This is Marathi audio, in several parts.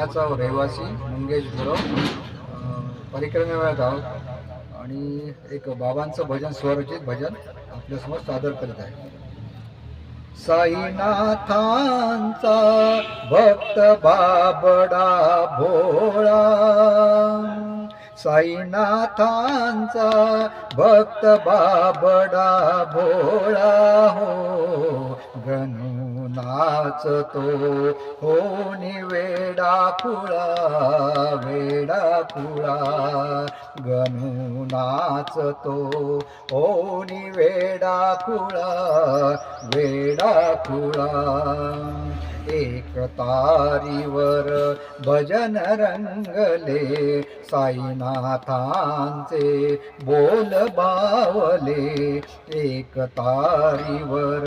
पुण्याचा रहिवासी मंगेश गुरव परिक्रमेत आहोत आणि एक बाबांचं भजन स्वरचित भजन आपल्यासमोर सादर करत आहे. साईनाथांचा भक्त बाबडा भोळा, साईनाथांचा भक्त बाबडा भोळा हो, गणू नाचतो होनी वेडा खुळा, वेडा खुळा गणू नाचतो होनी वेडा खुळा, वेडा खुळा. एक तारीवर भजन रंगले, साईनाथांचे बोल बावले. एक तारीवर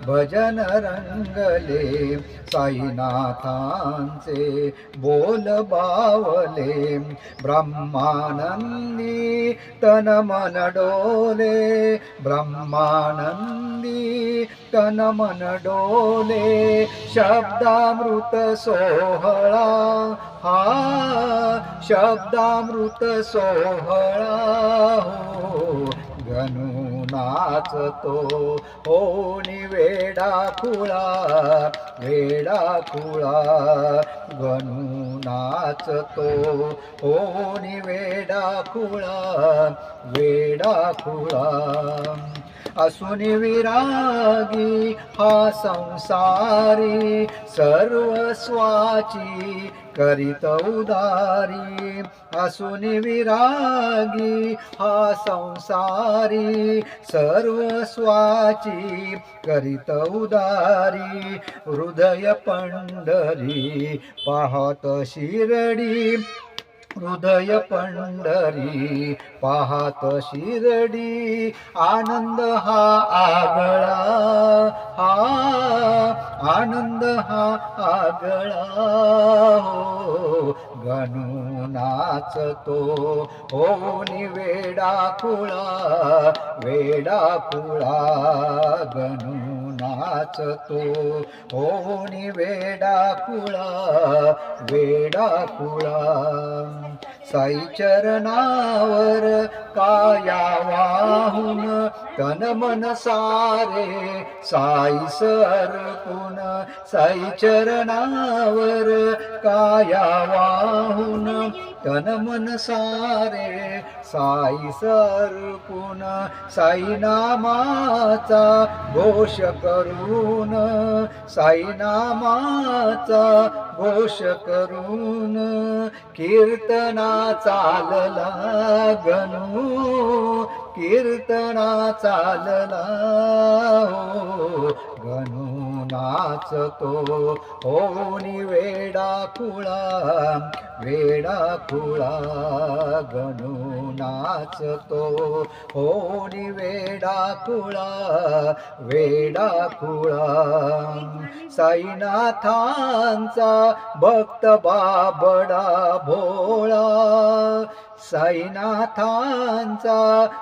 भजन रंगले, साईनाथांचे बोल बावले. ब्रह्मानंदी तन मन डोले, ब्रह्मानंदी तन मन डोले. शब्दामृत सोहळा हा, शब्दामृत सोहळा हो, गणू नाचतो होनी वेडा खुळा, वेडा खुळा गणू नाचतो होनी वेडा खुळा, वेडा खुळा. असुनी विरागी हा संसारी, सर्वस्वाची करीत उदारी. असुनी विरागी हा संसारी, सर्वस्वाची करीत उदारी. हृदय पंढरी पाहत शिरडी, हृदय पंढरी पाहत शिरडी. आनंद हा आगळा हा, आनंद हा आगळा हो, गणू नाचतो होनी वेडा खुळा, वेडा खुळा गणू नाचतो होनी वेडा खुळा, वेडा खुळा. साई चरणावर काया वाहून, तन मन सारे साई अर्पून. साई चरणावर काया वाहून, तन मन सारे साई अर्पून. साई नामाचा घोष करून, साई नामाचा घोष करून. कीर्तना चालला गणू, कीर्तना चालला हो, गणू नाचतो होनी वेडा खुळा, वेडा खुळा गणू नाचतो होनी वेडा खुळा, वेडा खुळा. साईनाथांचा भक्त बाबडा भोळा, साईनाथांचा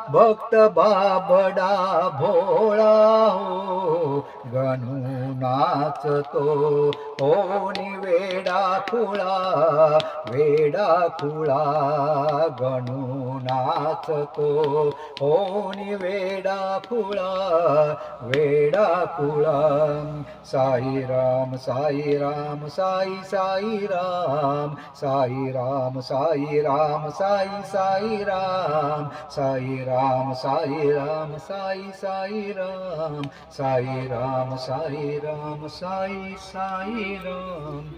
भक्त बाबडा भोळा हो, गणू नाचतो होनी वेडा खुळा, वेडा खुळा गणू नाचतो होनी वेडा खुळा, वेडा खुळा. साईराम साईराम साई साईराम, साईराम साईराम साई साईराम, साईराम साईराम साई साईराम, साईराम साईराम साई साईराम.